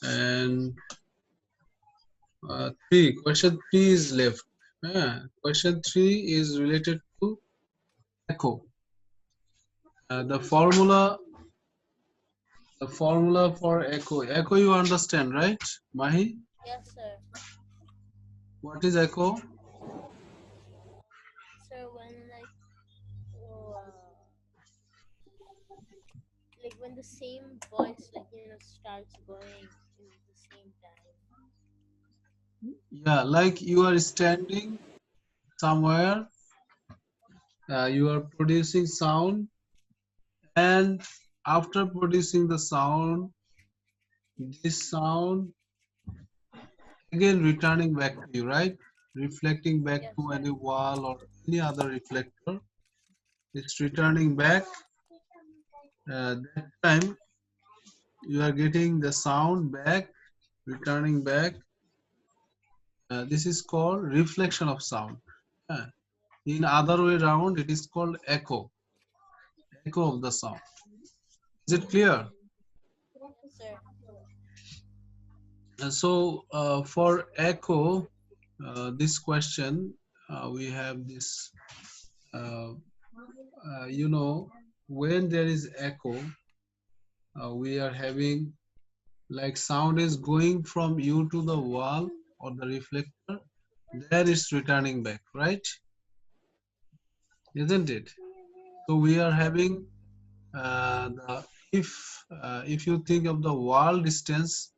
And question 3 is left. Question 3 is related to echo. The formula for echo. Echo you understand, right, Mahi? Yes, sir. What is echo? Sir, uh, when the same voice starts going in the same time. Yeah, like you are standing somewhere, you are producing sound, and after producing the sound, this sound again returning back to you, right? Reflecting back Yes, to sir. any wall or any other reflector. It's returning back. That time you are getting the sound back, returning back. This is called reflection of sound. Uh, in other way around, it is called echo. Echo of the sound. Is it clear? Yes, sir. And so for echo, this question, we have this, uh, when there is echo, we are having like sound is going from you to the wall or the reflector, there is returning back, right? Isn't it? So we are having if you think of the wall distance,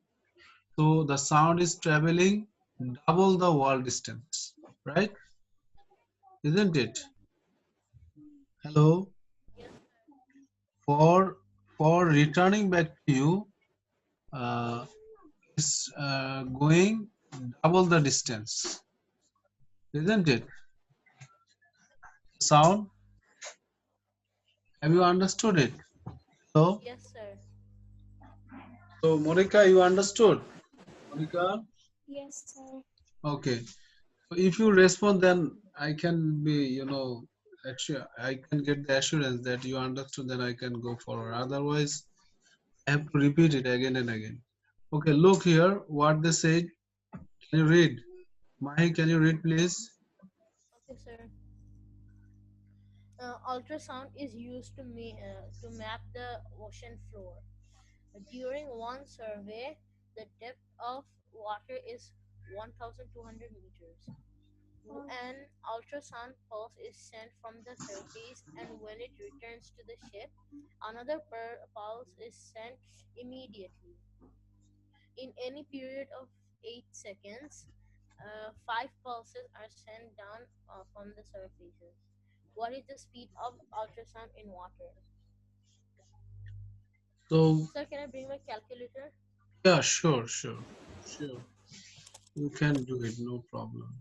so the sound is traveling double the wall distance, right? Isn't it? Hello. Yes, For returning back to you, uh, is going double the distance, isn't it? Sound. Have you understood it? So, yes, sir. so Monica, you understood? Monica, Yes, sir. okay. So if you respond, then I can be, I can get the assurance that you understood. Then I can go forward. Otherwise, I have to repeat it again and again. Okay, look here. What they said. Can you read? Mahi, can you read, please? Okay, sir. Ultrasound is used to map the ocean floor. During one survey, the depth of water is 1,200 meters. An ultrasound pulse is sent from the surface, and when it returns to the ship, another pulse is sent immediately. In any period of 8 seconds, 5 pulses are sent down from the surfaces. What is the speed of ultrasound in water? So, Sir, can I bring my calculator? yeah, sure. You can do it, no problem.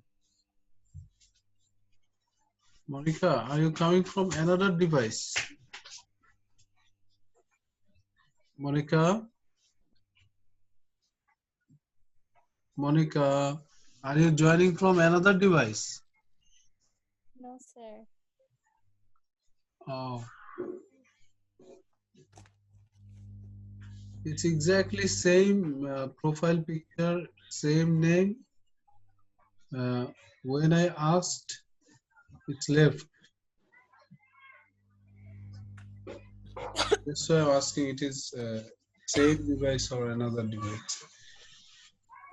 Monica, are you coming from another device? Monica, Monica, are you joining from another device? No, sir. Oh, it's exactly same profile picture, same name. Uh, when I asked, it's left. That's why I'm asking. It is same device or another device,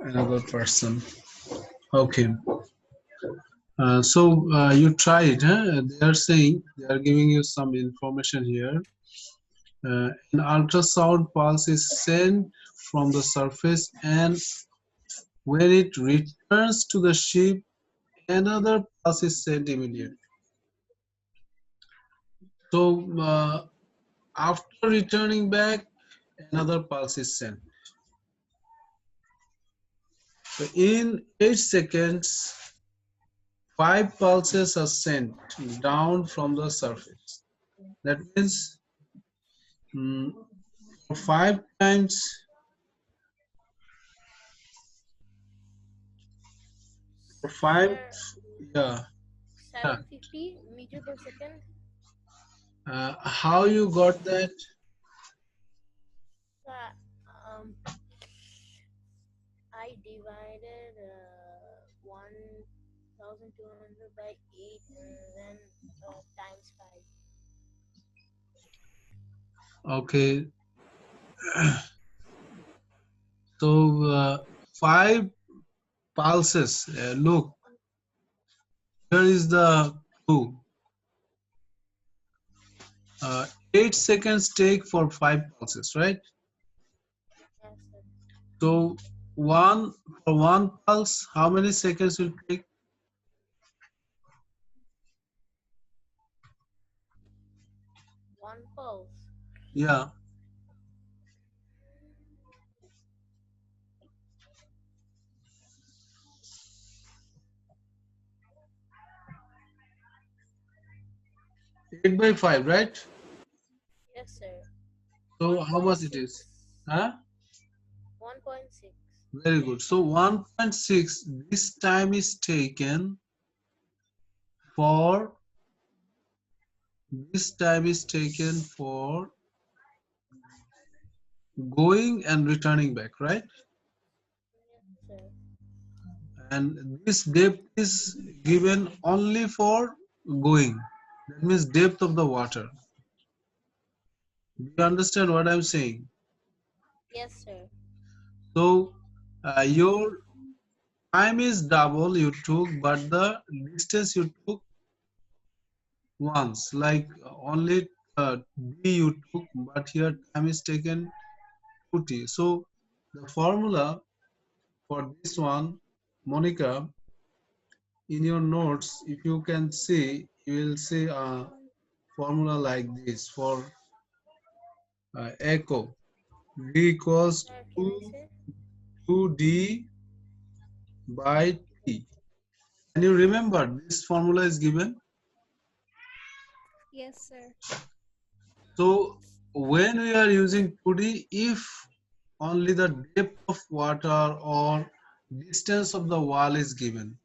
another person. Okay. So you tried, huh? They are saying they are giving you some information here. An ultrasound pulse is sent from the surface, and when it returns to the ship, another pulse is sent immediately. So after returning back, another pulse is sent. So in 8 seconds, 5 pulses are sent down from the surface. That means mm, 5 times, five, Sir, yeah, yeah. 750 meter per second. How you got that? Sir, um, divided 1,200 by 8 and then times 5. Okay, so 5 pulses. Look, here is the clue. 8 seconds take for 5 pulses, right? Yes, sir. So one for one pulse, how many seconds will take? One pulse. Yeah, 8 by 5, right? Yes, sir. So how much it 1.6. is? Huh? 1.6. Very good. So 1.6, this time is taken for for going and returning back, right? Yes, sir. And this depth is given only for going. That means depth of the water. Do you understand what I'm saying? Yes, sir. So your time is double you took, but the distance you took once. Like only d you took, but here time is taken 2t. So the formula for this one, Monica, in your notes, if you can see, you will see a formula like this for echo. V equals Sir, can 2, I say? 2d by t. Can you remember this formula is given? Yes, sir. So when we are using 2d, if only the depth of water or distance of the wall is given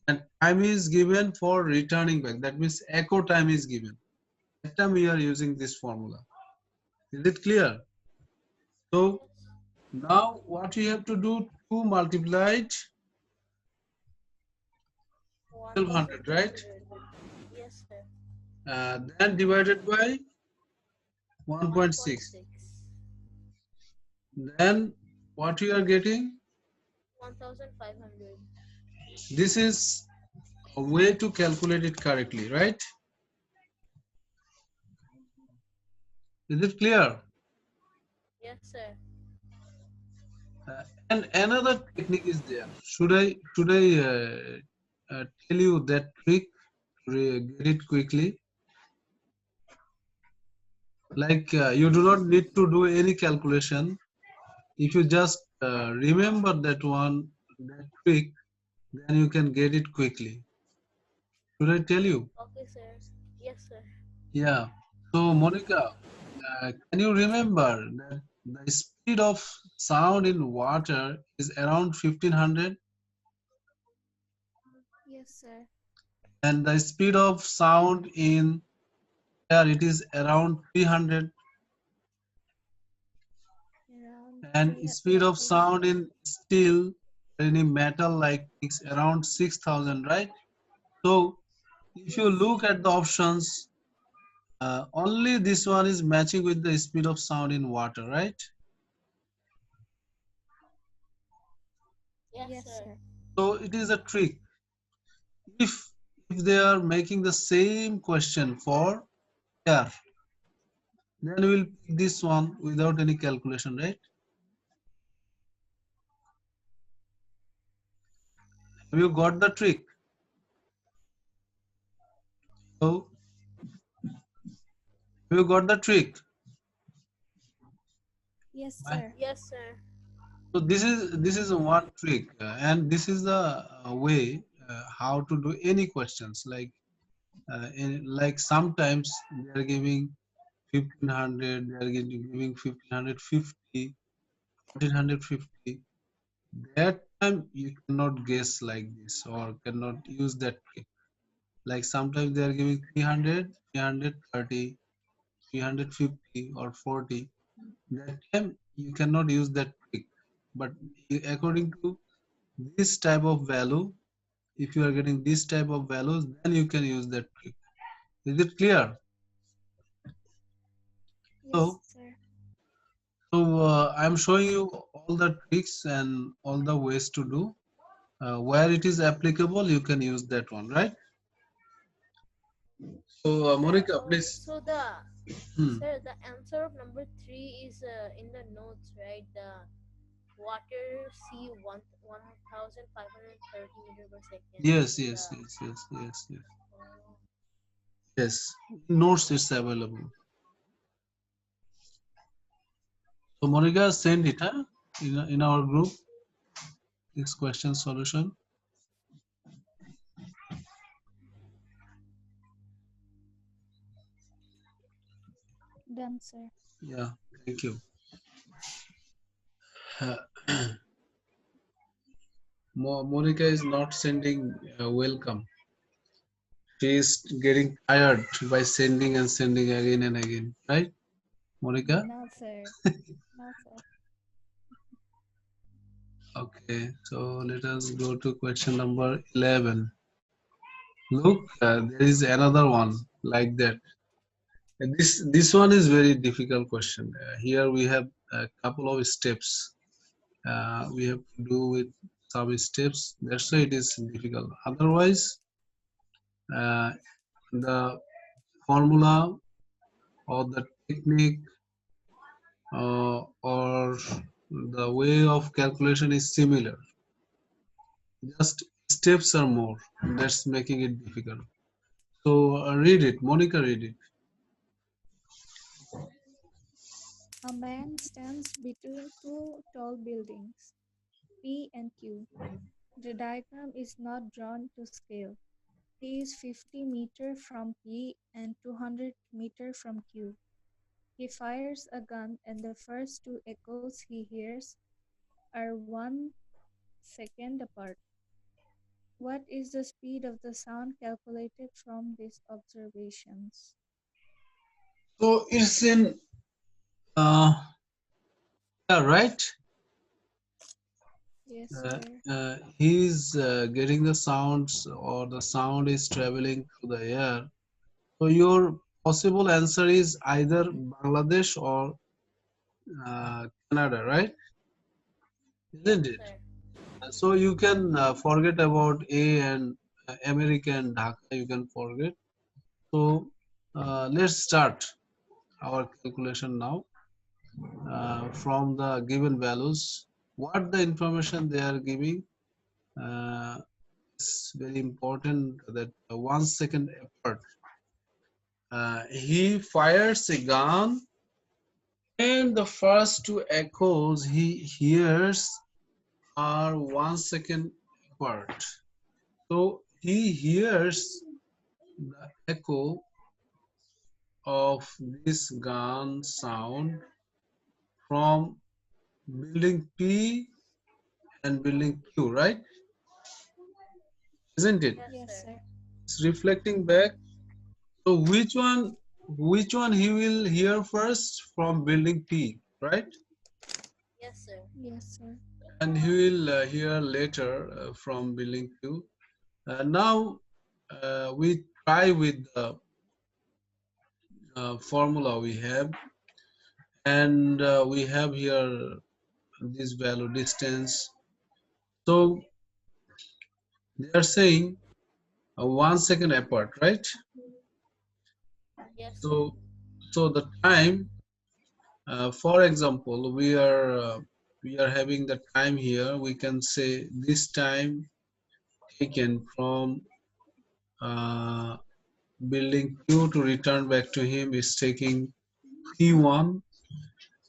and time is given for returning back, that means echo time is given. That time we are using this formula. Is it clear? So Yes. now what we have to do, 2 multiplied 1200, right? 1,200. Yes, sir. Then divided by 1.6. 1.6. Then what we are getting? 1,500. This is a way to calculate it correctly, right? Is it clear? Yes, sir. And another technique is there. Should I tell you that trick to get it quickly? Like you do not need to do any calculation. If you just remember that trick, then you can get it quickly. Should I tell you? Okay, sir. Yes, sir. Yeah. So Monica, can you remember that the speed of sound in water is around 1500 Yes, sir. and the speed of sound in air it is around 300 Around and three. speed of 300. sound in steel any metal like is around 6000, right? So if you Yes. look at the options, only this one is matching with the speed of sound in water, right? Yes, Yes, sir. sir. So it is a trick. If they are making the same question for air, then we'll pick this one without any calculation, right? Have you got the trick? So have you got the trick? Yes, Right? sir. Yes, sir. So this is one trick, and this is the way how to do any questions. Like sometimes they are giving 1500, they are giving 1550, 1450. That time you cannot guess like this or cannot use that trick. Like sometimes they are giving 300, 330, 350 or 40. That time you cannot use that trick. but according to this type of value, if you are getting this type of values, then you can use that trick. Is it clear? Yes, So, sir. I'm showing you all the tricks and all the ways to do. Where it is applicable, you can use that one, right? So, Monica, please. So the Hmm. sir, the answer of number three is in the notes, right? The water C 1,530 meter per second Yes, in the yes, yes, yes, yes, yes. uh, Yes, notes is available. So, Monica, send it, huh? In our group, this question solution. Done, sir. Yeah, thank you. Uh, Monica is not sending welcome. She is getting tired by sending and sending again and again, right, Monica? No, sir. No, sir. Okay, so let us go to question number 11. Look, there is another one like that. And this one is very difficult question. Here we have a couple of steps. We have to do with some steps. That's why it is difficult. Otherwise, uh, the formula or the technique or the way of calculation is similar. Just steps are more. That's making it difficult. So read it, Monica. Read it. A man stands between two tall buildings, P and Q. The diagram is not drawn to scale. He is 50 meters from P and 200 meters from Q. He fires a gun and the first two echoes he hears are 1 second apart. What is the speed of the sound calculated from these observations? So it's in uh, yeah, right. Yes, Uh, sir. he's getting the sounds or the sound is traveling through the air. So your possible answer is either Bangladesh or Canada, right? Isn't yes, it? sir. So you can forget about A and America and Dhaka. You can forget. So let's start our calculation now from the given values. What the information they are giving uh, is very important. That 1 second apart. He fires a gun, and the first two echoes he hears are 1 second apart. So he hears the echo of this gun sound from building P and building Q, right? Isn't it? Yes, Yes, sir. sir. It's reflecting back. So which one he will hear first from building P, right? Yes, sir. Yes, sir. And he will hear later from building Q. Now we try with the formula we have, and we have here this value distance. So they are saying 1 second apart, right? Yes, sir. So the time, for example, we are having the time here. We can say this time taken from uh, building Q to return back to him is taking T1,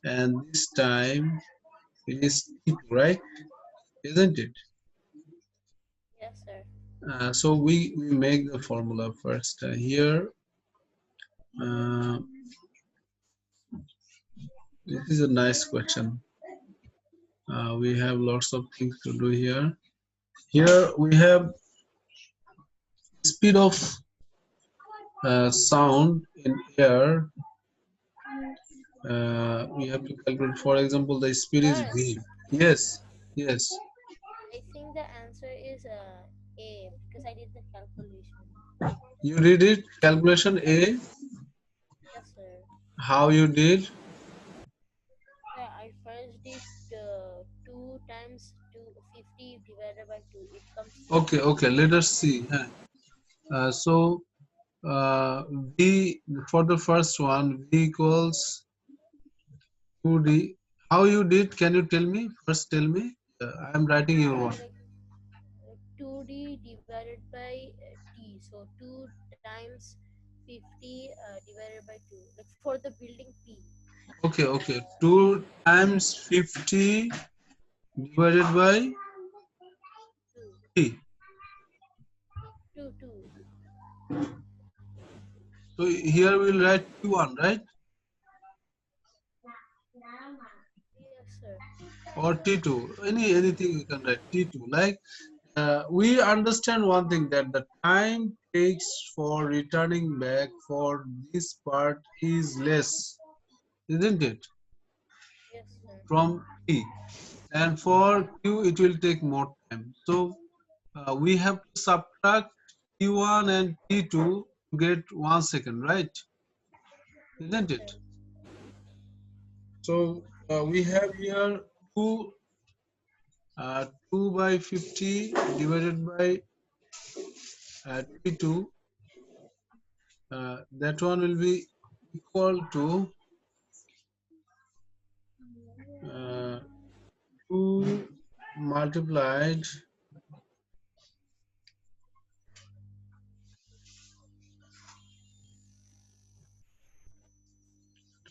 and this time it is T2, right? Isn't it? Yes, sir. So we make the formula first. Here, uh, this is a nice question. We have lots of things to do here. Here we have speed of sound in air. We have to calculate, for example, the speed is Sir, v. Yes, yes. I think the answer is A because I did the calculation. You did it, calculation A, Yes, sir. how you did? Sir, I first did 2 times 250 divided by 2. It comes to Okay, okay, let us see. Huh. So, uh, V, for the first one, V equals 2D. How you did? Can you tell me? First, tell me. I am writing your one. like 2D divided by T. So 2 times 50 divided by 2. Like for the building P. Okay, okay. 2 times 50 divided by 2. T. 2, 2. So here we'll write T1, right? Yes, sir. Or T2. Anything you can write T2. Like we understand one thing that the time takes for returning back for this part is less, isn't it? Yes, sir. From T. And for Q it will take more time. So we have to subtract T1 and T2 to get 1 second, right? Isn't Yes, it? sir. So we have here 2 2 by 50 divided by T2. That one will be equal to uh, 2 multiplied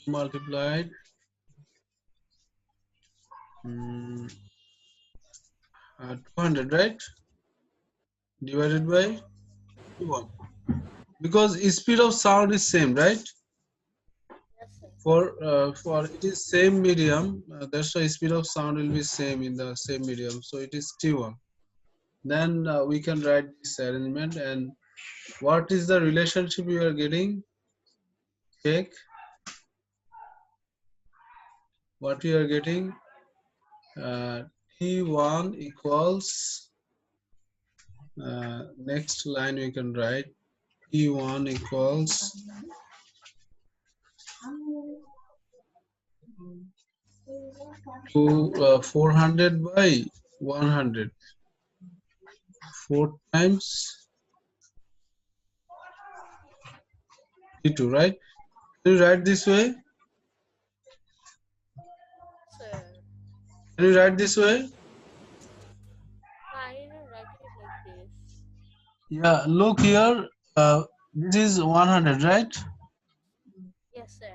2 multiplied 200, right? Divided Yes, by sir. 1. Because speed of sound is same, right? Yes, sir. For it is same medium, that's why speed of sound will be same in the same medium. So it is T1. Then we can write this arrangement, and what is the relationship we are getting? Check what we are getting. Uh, T1 equals, next line we can write T1 equals to 400 by 100, 4 times T2, right? Can you write this way? Sir. Can you write this way? I didn't write it like this. Yeah, look here. This is 100, right? Yes, sir.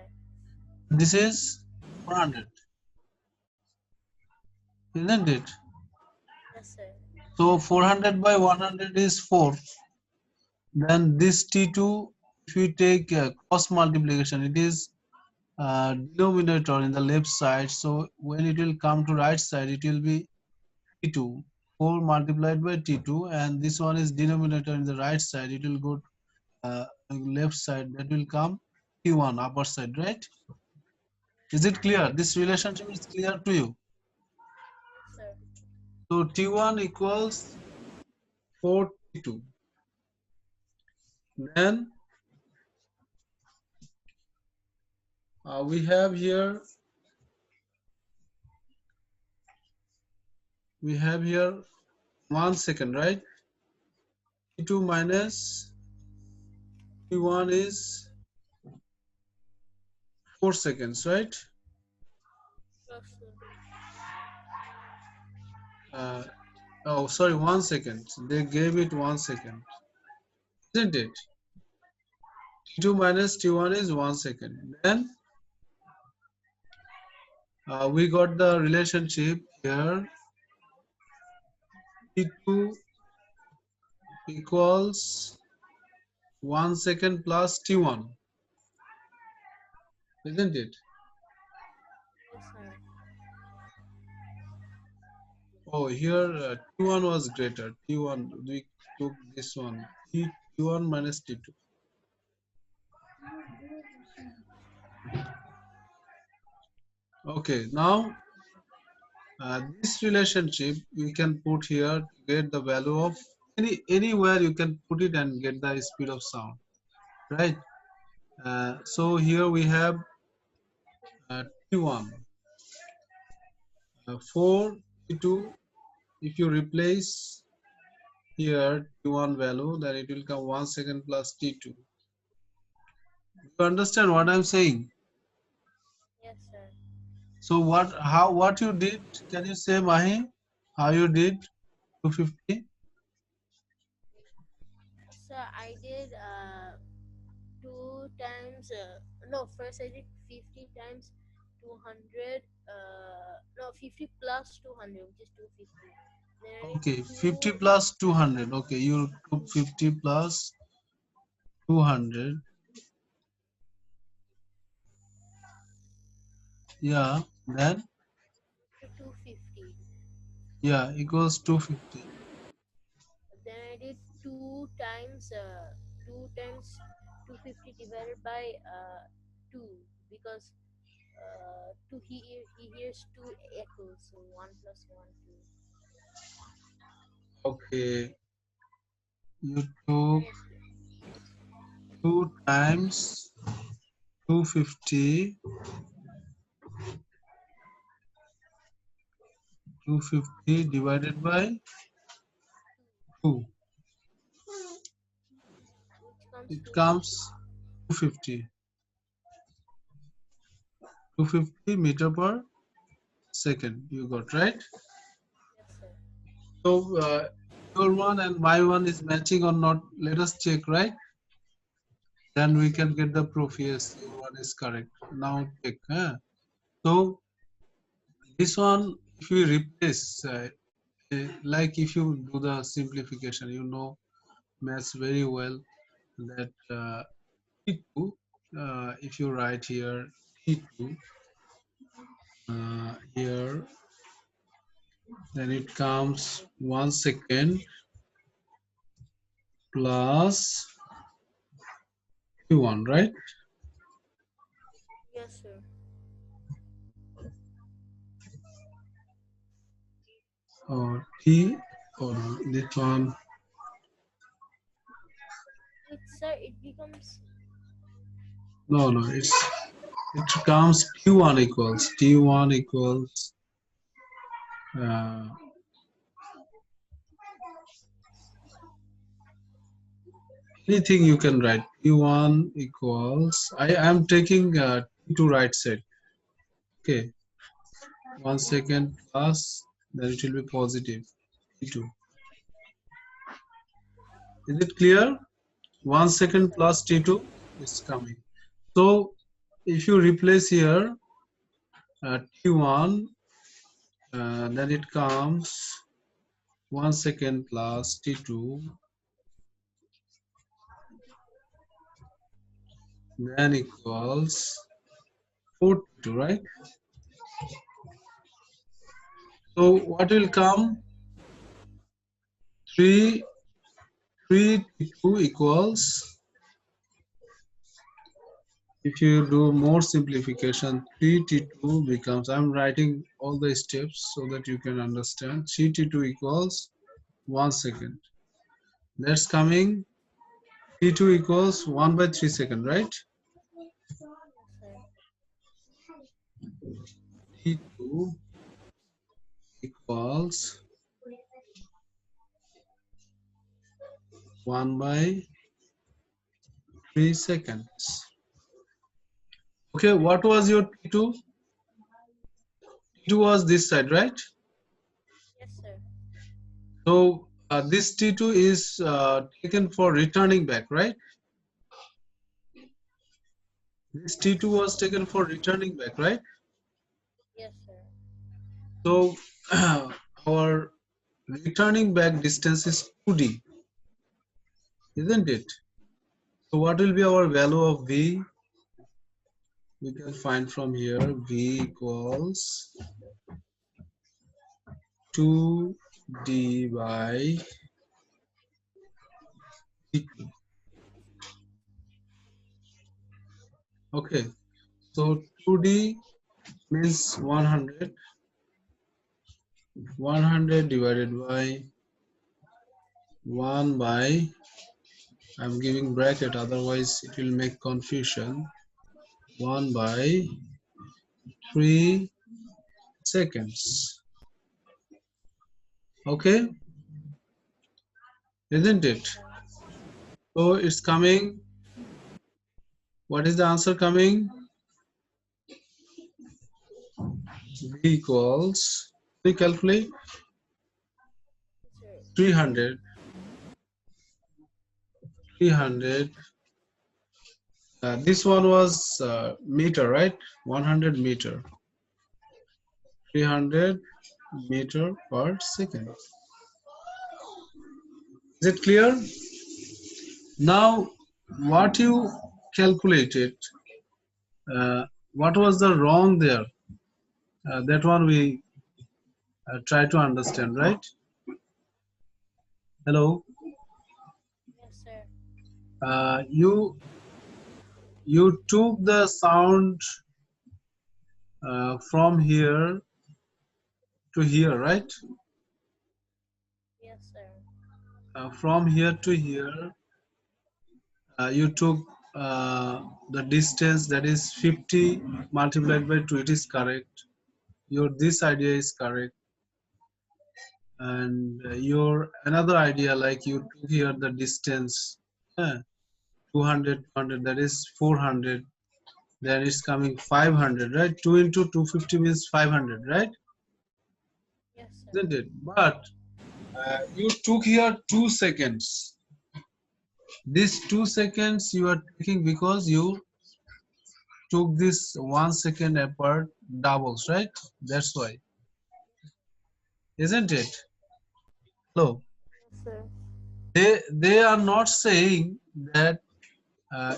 This is 400, isn't it? Yes, sir. So 400 by 100 is 4. Then this T2, if we take cross multiplication, it is denominator in the left side. So when it will come to right side, it will be T2. 4 multiplied by T2, and this one is denominator in the right side. It will go left side. That will come T1 upper side, right? Is it clear? This relationship is clear to you. Yes, sir. So T1 equals 4 T2. Then we have here, we have here 1 second, right? T2 minus T1 is 4 seconds, right? Yes, sir. Uh, oh, sorry, 1 second. They gave it 1 second, isn't it? T2 minus T1 is 1 second. Then we got the relationship here. T2 equals 1 second plus T1, isn't it? Yes, sir. Oh, here T1 was greater. T1, we took this one. T1 minus T2. Okay, now this relationship we can put here to get the value of anywhere you can put it and get the speed of sound, right? So here we have T1, 4 T2. If you replace here T1 value, then it will come 1 second plus T2. You understand what I'm saying? Yes, sir. So what you did? Can you say, Mahi, how you did 250? So I did 2 times. No, first I did 50 times 200. No, 50 plus 200, which is 250. Then I did Okay, 50 two. plus 200. Okay, you took 50 plus 200. Yeah, then To 250. yeah, equals 250. Then I did 250 divided by 2, because 2 he hears 2 echoes, so 1 plus 1 2. Okay, you Then took it 2 times 250, 250 divided by 2. which comes It 250. comes 250, 250 meter per second. You got right? Yes, sir. So your one and my one is matching or not? Let us check, right? Then Yes, we sir. can get the proof. Yes, your one is correct. Now check. Huh? So this one, if we replace, like if you do the simplification, you know maths very well that T2, if you write here T2, here, then it comes 1 second plus T1, right? Yes, sir. Or T, or this one. Wait, sir, it becomes. No, no, it comes T1 equals uh, anything you can write. T1 equals, I am taking T2 right side. Okay, 1 second plus, then it will be positive T2. Is it clear? 1 Yes, second sir. plus T2 is coming. So if you replace here T1, then it comes 1 second plus T2, then equals 4T2, right? So what will come? 3, 3T2 equals, if you do more simplification, 3T2 becomes, I'm writing all the steps so that you can understand. 3T2 equals 1 second. That's coming T2 equals 1 by 3 second, right? Yes, sir. T2 equals 1 by 3 seconds. Okay, what was your T2? T2 was this side, right? Yes, sir. So this T2 is taken for returning back, right? This T2 was taken for returning back, right? Yes, sir. So our returning back distance is 2D, isn't it? So what will be our value of V? We can find from here V equals 2D by D2. Okay, so 2D means 100 100 divided by 1 by, I'm giving bracket, otherwise it will make confusion. 1 by 3 seconds. Okay, isn't Yes, it? sir. So it's coming. What is the answer coming? V equals, we calculate Yes, sir. 300, 300. This one was meter, right? 100 meter, 300 meter per second. Is it clear? Now, what you calculated, what was the wrong there? That one we try to understand, right? Hello. Yes, sir. You took the sound from here to here, right? Yes, sir. From here to here, you took the distance, that is 50 multiplied by 2. It is correct. Your this idea is correct, and your another idea, like you took here the distance, 200, that is 400. Then it's coming 500, right? 2 into 250 means 500, right? Yes, sir. Isn't it? But you took here 2 seconds. These 2 seconds you are taking because you took this 1 second apart doubles, right? That's why, isn't it? Hello. Yes, sir. They are not saying that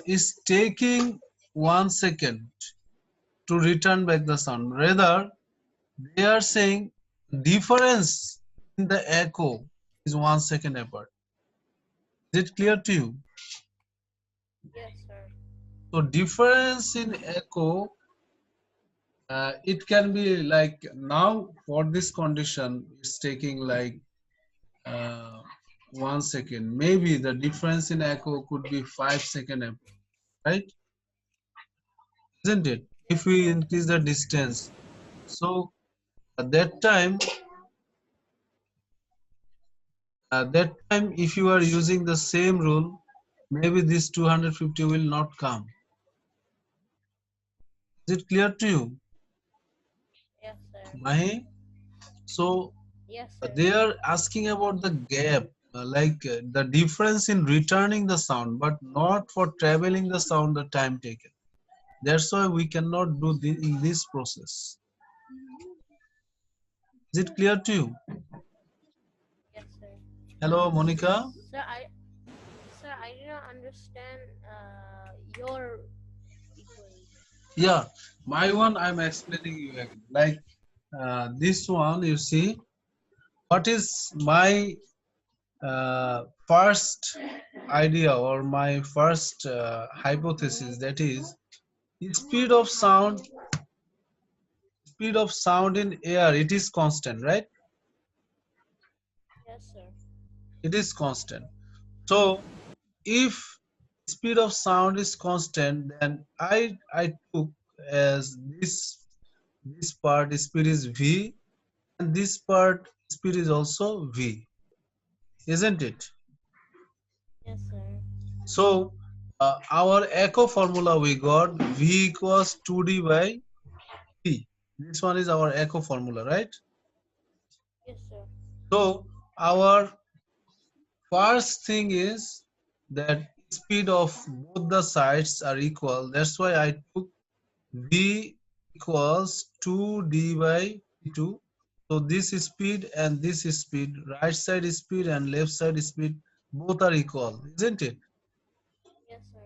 it's taking 1 second to return back the sound. Rather, they are saying difference in the echo is 1 second apart. Is it clear to you? Yes, sir. So difference in echo, it can be like now for this condition, it's taking like uh, 1 second. Maybe the difference in echo could be 5 second, right? Isn't it? Yes, If we sir. increase the distance, so at that time, if you are using the same rule, maybe this 250 will not come. Is it clear to you, Yes, sir. Mahi? So Yes, sir. they are asking about the gap, like the difference in returning the sound, but not for traveling the sound, the time taken. That's why we cannot do in this process. Is it clear to you? Yes, sir. Hello, Monica. Sir, I did not understand your equation. Yeah, my one I'm explaining you again. Like this one, you see, what is my first idea or my first hypothesis, that is speed of sound, speed of sound in air, it is constant, right? Yes, sir. It is constant. So if speed of sound is constant, then I took as this part speed is v, and this part speed is also v, isn't it? Yes, sir. So our echo formula we got v equals 2d by p. This one is our echo formula, right? Yes, sir. So our first thing is that speed of both the sides are equal. That's why I took v equals 2d by 2. So this speed and this speed, right side speed and left side speed, both are equal, isn't it? Yes, sir.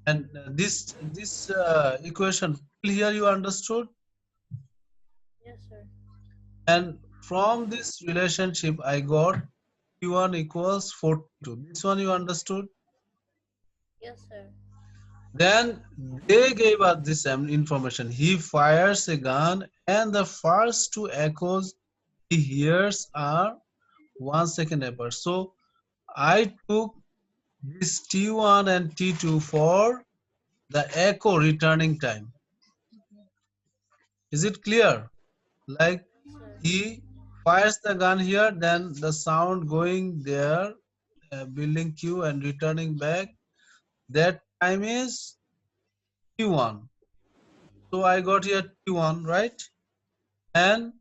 And this equation here you understood. Yes, sir. And from this relationship I got Q1 equals 42. This one you understood. Yes, sir. Then they gave us this information. He fires a gun and the first two echoes the years are 1 second apart. So I took this T1 and T2 for the echo returning time. Is it clear? Like Yes, sir. he fires the gun here, then the sound going there, building Q and returning back. That time is T1. So I got here T1, right? And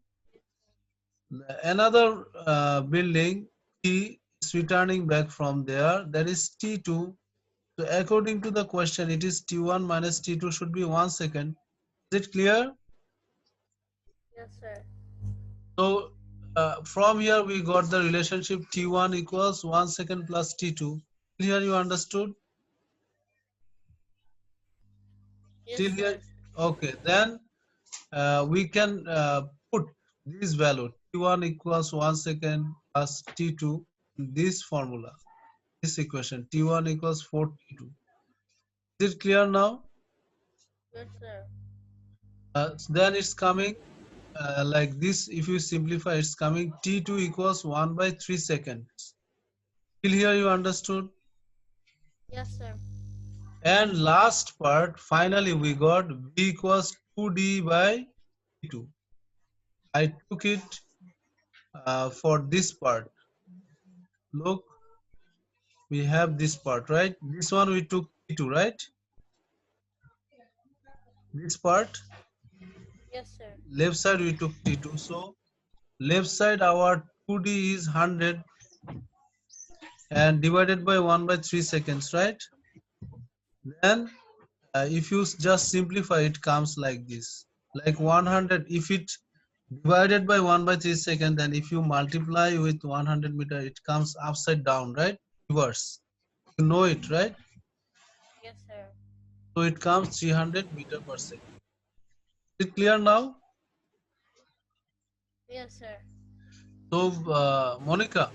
another building T is returning back from there. That is T2. So according to the question, it is T1 minus T2 should be 1 second. Is it clear? Yes, sir. So from here we got the relationship T1 equals 1 second plus T2. Here you understood? Yes, Till here? sir. Okay. Then we can put this value T1 equals 1 second plus T2 in this formula, this equation T1 equals 4T2. Is it clear now? Yes, sir. Then it's coming like this. If you simplify, it's coming T2 equals 1 by 3 seconds. Till here you understood? Yes, sir. And last part, finally we got V equals 2D by T2. I took it for this part. Look, we have this part, right? This one we took T2, right? This part, Yes, sir. left side we took T2. So left side our 2D is 100 and divided by 1 by 3 seconds, right? Then if you just simplify, it comes like this, like 100. If it divided by 1 by 3 seconds, then if you multiply with 100 meter, it comes upside down, right? Reverse. You know it, right? Yes, sir. So it comes 300 meter per second. Is it clear now? Yes, sir. So Monica,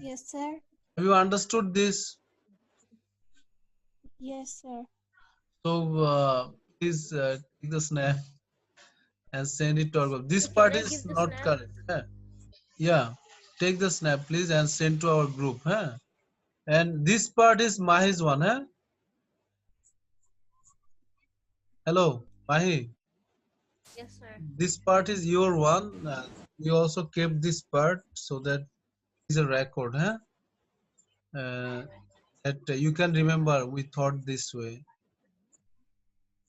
Yes, sir. have you understood this? Yes, sir. So please take the snap and send it to our group. This So can part I is give the not snap? correct. Eh? Yeah, take the snap please and send to our group. Huh? And this part is Mahi's one. Huh? Hello, Mahi. Yes, sir. This part is your one. We also kept this part so that is a record. Huh? Uh, Okay. that you can remember we thought this way.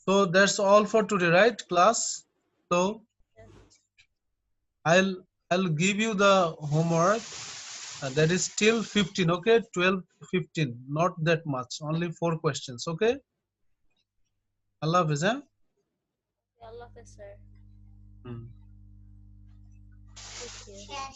So that's all for today, right, class? So Yes. I'll I'll give you the homework. That is still 15. Okay, 12 to 15. Not that much. Only 4 questions. Okay. Allah Hafiz. Eh? Okay, Allah Hafiz, sir. Hmm. Take care.